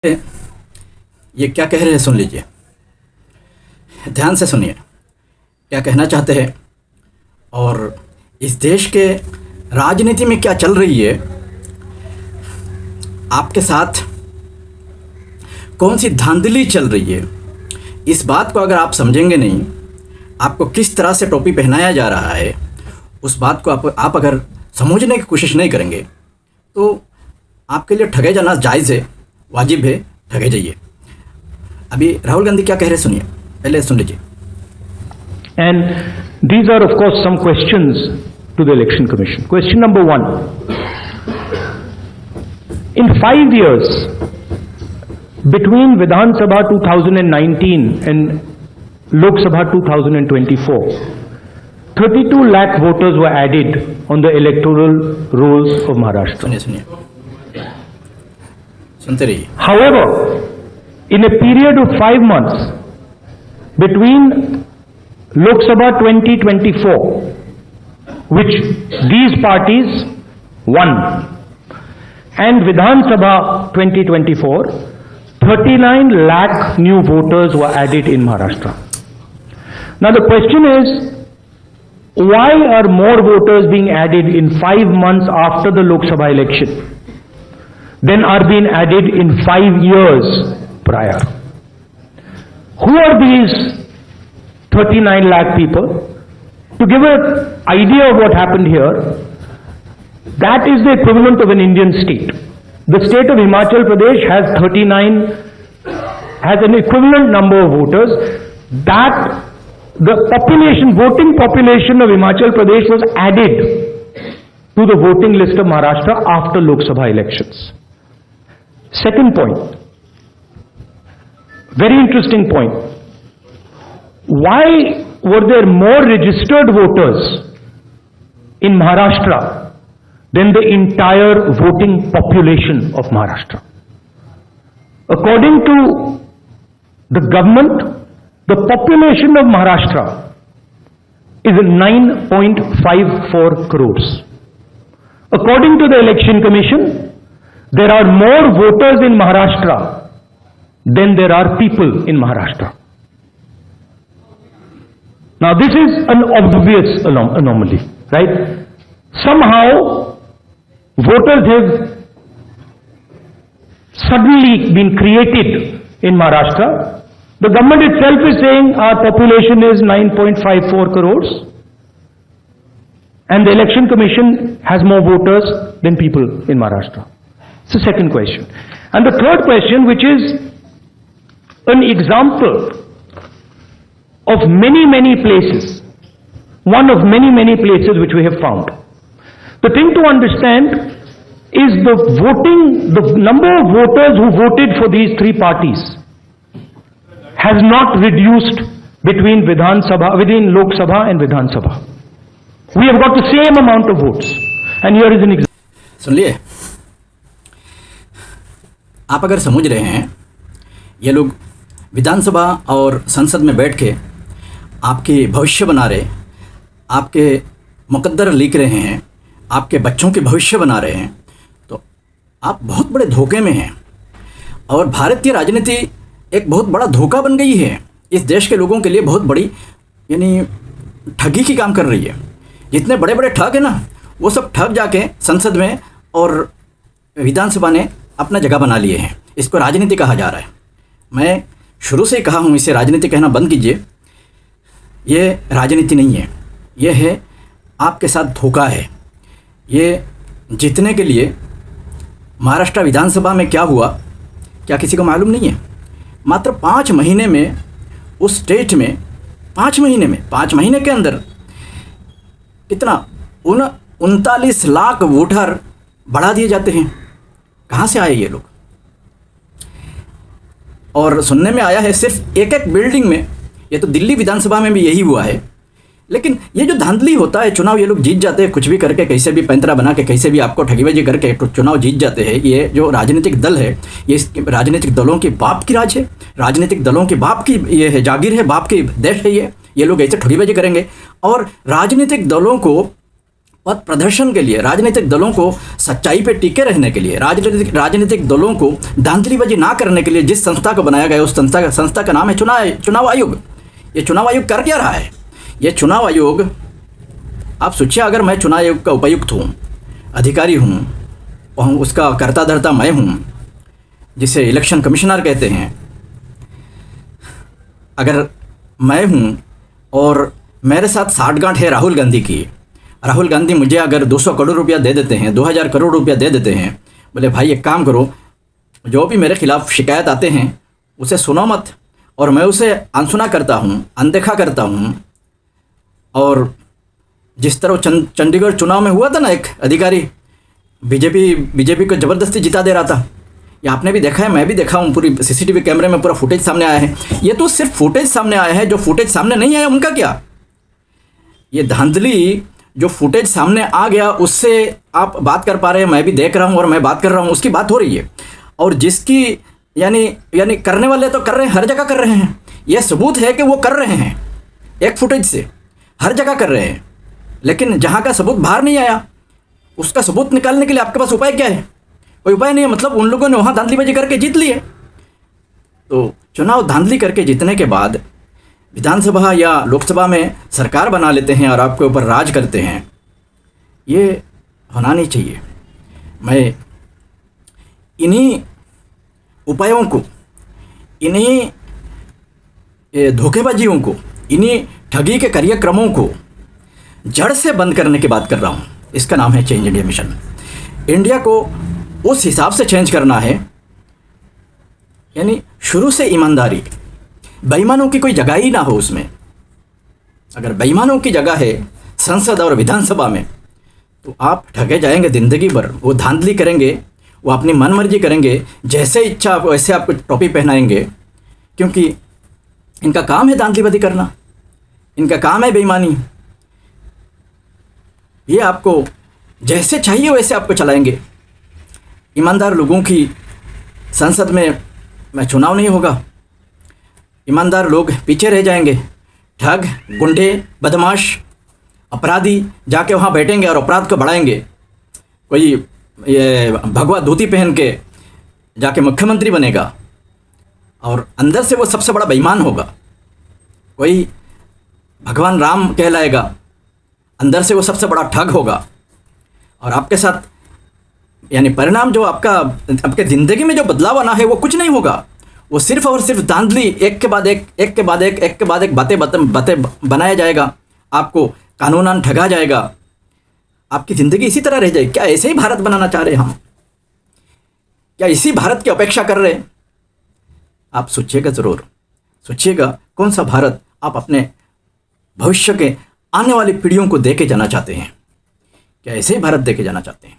ये क्या कह रहे हैं सुन लीजिए, ध्यान से सुनिए क्या कहना चाहते हैं और इस देश के राजनीति में क्या चल रही है, आपके साथ कौन सी धांधली चल रही है। इस बात को अगर आप समझेंगे नहीं, आपको किस तरह से टोपी पहनाया जा रहा है, उस बात को आप अगर समझने की कोशिश नहीं करेंगे तो आपके लिए ठगे जाना जायज़ है, वाजिब है, ठगे जाइए। अभी राहुल गांधी क्या कह रहे हैं सुनिए, पहले सुन लीजिए। And these are of course some questions to the Election Commission. Question number 1. In 5 years between Vidhan Sabha 2019 and Lok Sabha 2024, 32 lakh voters were added on the electoral rolls of Maharashtra. सुनिए सुनते रहिए। However, in a period of 5 months between Lok Sabha 2024, which these parties won, and Vidhan Sabha 2024, 39 lakh new voters were added in Maharashtra. Now the question is, why are more voters being added in 5 months after the Lok Sabha election than are being added in 5 years prior? Who are these 39 lakh people? To give an idea of what happened here, that is the equivalent of an Indian state. The state of Himachal Pradesh has an equivalent number of voters. That the voting population of Himachal Pradesh was added to the voting list of Maharashtra after Lok Sabha elections. Second point, very interesting point. Why were there more registered voters in Maharashtra than the entire voting population of Maharashtra? According to the government, the population of Maharashtra is 9.54 crores. According to the Election Commission, there are more voters in Maharashtra than there are people in Maharashtra. Now this is an obvious anomaly, right? Somehow voters have suddenly been created in Maharashtra. The government itself is saying our population is 9.54 crores and the Election Commission has more voters than people in Maharashtra. It's the second question. And the third question, which is an example of many places, one of many places which we have found. The thing to understand is the number of voters who voted for these three parties has not reduced between Lok Sabha and Vidhan Sabha. We have got the same amount of votes. And here is an example. सुन लिए, आप अगर समझ रहे हैं, ये लोग विधानसभा और संसद में बैठ के आपके भविष्य बना रहे, आपके मुकद्दर लिख रहे हैं, आपके बच्चों के भविष्य बना रहे हैं, तो आप बहुत बड़े धोखे में हैं। और भारतीय राजनीति एक बहुत बड़ा धोखा बन गई है, इस देश के लोगों के लिए बहुत बड़ी यानी ठगी की काम कर रही है। जितने बड़े बड़े ठग हैं ना, वो सब ठग जाके संसद में और विधानसभा ने अपना जगह बना लिए हैं। इसको राजनीति कहा जा रहा है। मैं शुरू से ही कहा हूँ, इसे राजनीति कहना बंद कीजिए। ये राजनीति नहीं है, ये है आपके साथ धोखा है। ये जीतने के लिए महाराष्ट्र विधानसभा में क्या हुआ, क्या किसी को मालूम नहीं है? मात्र 5 महीने में उस स्टेट में 5 महीने के अंदर कितना 39 लाख वोटर बढ़ा दिए जाते हैं। कहाँ से आए ये लोग? और सुनने में आया है सिर्फ एक बिल्डिंग में, ये तो दिल्ली विधानसभा में भी यही हुआ है। लेकिन ये जो धांधली होता है, चुनाव ये लोग जीत जाते हैं, कुछ भी करके, कैसे भी पैंतरा बना के, कैसे भी आपको ठगीबाजी करके चुनाव जीत जाते हैं। ये जो राजनीतिक दल है, ये राजनीतिक दलों के बाप की राज है, राजनीतिक दलों के बाप की ये है, जागीर है, बाप की देश है। ये लोग ऐसे ठगीबाजी करेंगे और राजनीतिक दलों को पद प्रदर्शन के लिए, राजनीतिक दलों को सच्चाई पे टिके रहने के लिए, राजनीतिक दलों को धांधलीबाजी ना करने के लिए जिस संस्था को बनाया गया, उस संस्था का नाम है चुनाव आयोग। ये चुनाव आयोग कर क्या रहा है? ये चुनाव आयोग, आप सोचिए, अगर मैं चुनाव आयोग का उपायुक्त हूँ, अधिकारी हूँ, और उसका कर्ता धर्ता मैं हूँ, जिसे इलेक्शन कमिश्नर कहते हैं, अगर मैं हूँ और मेरे साथ साठगांठ है राहुल गांधी की, राहुल गांधी मुझे अगर 200 करोड़ रुपया दे देते हैं, 2000 करोड़ रुपया दे देते हैं, बोले भाई एक काम करो, जो भी मेरे खिलाफ शिकायत आते हैं उसे सुनो मत, और मैं उसे अनसुना करता हूँ, अनदेखा करता हूँ। और जिस तरह चंडीगढ़ चुनाव में हुआ था ना, एक अधिकारी बीजेपी को ज़बरदस्ती जिता दे रहा था, ये आपने भी देखा है, मैं भी देखा हूँ, पूरी सीसीटीवी कैमरे में पूरा फुटेज सामने आया है। ये तो सिर्फ फुटेज सामने आया है, जो फुटेज सामने नहीं आया उनका क्या? ये धांधली जो फुटेज सामने आ गया उससे आप बात कर पा रहे हैं, मैं भी देख रहा हूँ और मैं बात कर रहा हूँ, उसकी बात हो रही है। और जिसकी यानी करने वाले तो कर रहे हैं, हर जगह कर रहे हैं। ये सबूत है कि वो कर रहे हैं, एक फुटेज से हर जगह कर रहे हैं। लेकिन जहाँ का सबूत बाहर नहीं आया, उसका सबूत निकालने के लिए आपके पास उपाय क्या है? कोई उपाय नहीं है। मतलब उन लोगों ने वहाँ धांधलीबाजी करके जीत लिए। तो चुनाव धांधली करके जीतने के बाद विधानसभा या लोकसभा में सरकार बना लेते हैं और आपके ऊपर राज करते हैं, ये होना नहीं चाहिए। मैं इन्हीं उपायों को, इन्हीं धोखेबाजियों को, इन्हीं ठगी के कार्यक्रमों को जड़ से बंद करने की बात कर रहा हूँ। इसका नाम है चेंज इंडिया मिशन। इंडिया को उस हिसाब से चेंज करना है, यानी शुरू से ईमानदारी, बेईमानों की कोई जगह ही ना हो उसमें। अगर बेईमानों की जगह है संसद और विधानसभा में, तो आप ठगे जाएंगे ज़िंदगी भर। वो धांधली करेंगे, वो अपनी मनमर्जी करेंगे, जैसे इच्छा वैसे आपको टोपी पहनाएंगे, क्योंकि इनका काम है धांधलीबाजी करना, इनका काम है बेईमानी। ये आपको जैसे चाहिए वैसे आपको चलाएंगे। ईमानदार लोगों की संसद में चुनाव नहीं होगा, ईमानदार लोग पीछे रह जाएंगे। ठग, गुंडे, बदमाश, अपराधी जाके वहाँ बैठेंगे और अपराध को बढ़ाएंगे। कोई ये भगवा धोती पहन के जाके मुख्यमंत्री बनेगा और अंदर से वो सबसे बड़ा बेईमान होगा। कोई भगवान राम कहलाएगा, अंदर से वो सबसे बड़ा ठग होगा। और आपके साथ यानी परिणाम जो आपके ज़िंदगी में जो बदलाव आना है वो कुछ नहीं होगा। वो सिर्फ और सिर्फ धांधली, एक के बाद एक बातें बनाया जाएगा, आपको कानूनन ठगा जाएगा, आपकी ज़िंदगी इसी तरह रह जाएगी। क्या ऐसे ही भारत बनाना चाह रहे हैं हम? क्या इसी भारत की अपेक्षा कर रहे हैं? आप सोचिएगा, ज़रूर सोचिएगा, कौन सा भारत आप अपने भविष्य के आने वाली पीढ़ियों को दे के जाना चाहते हैं? क्या ऐसे ही भारत दे के जाना चाहते हैं?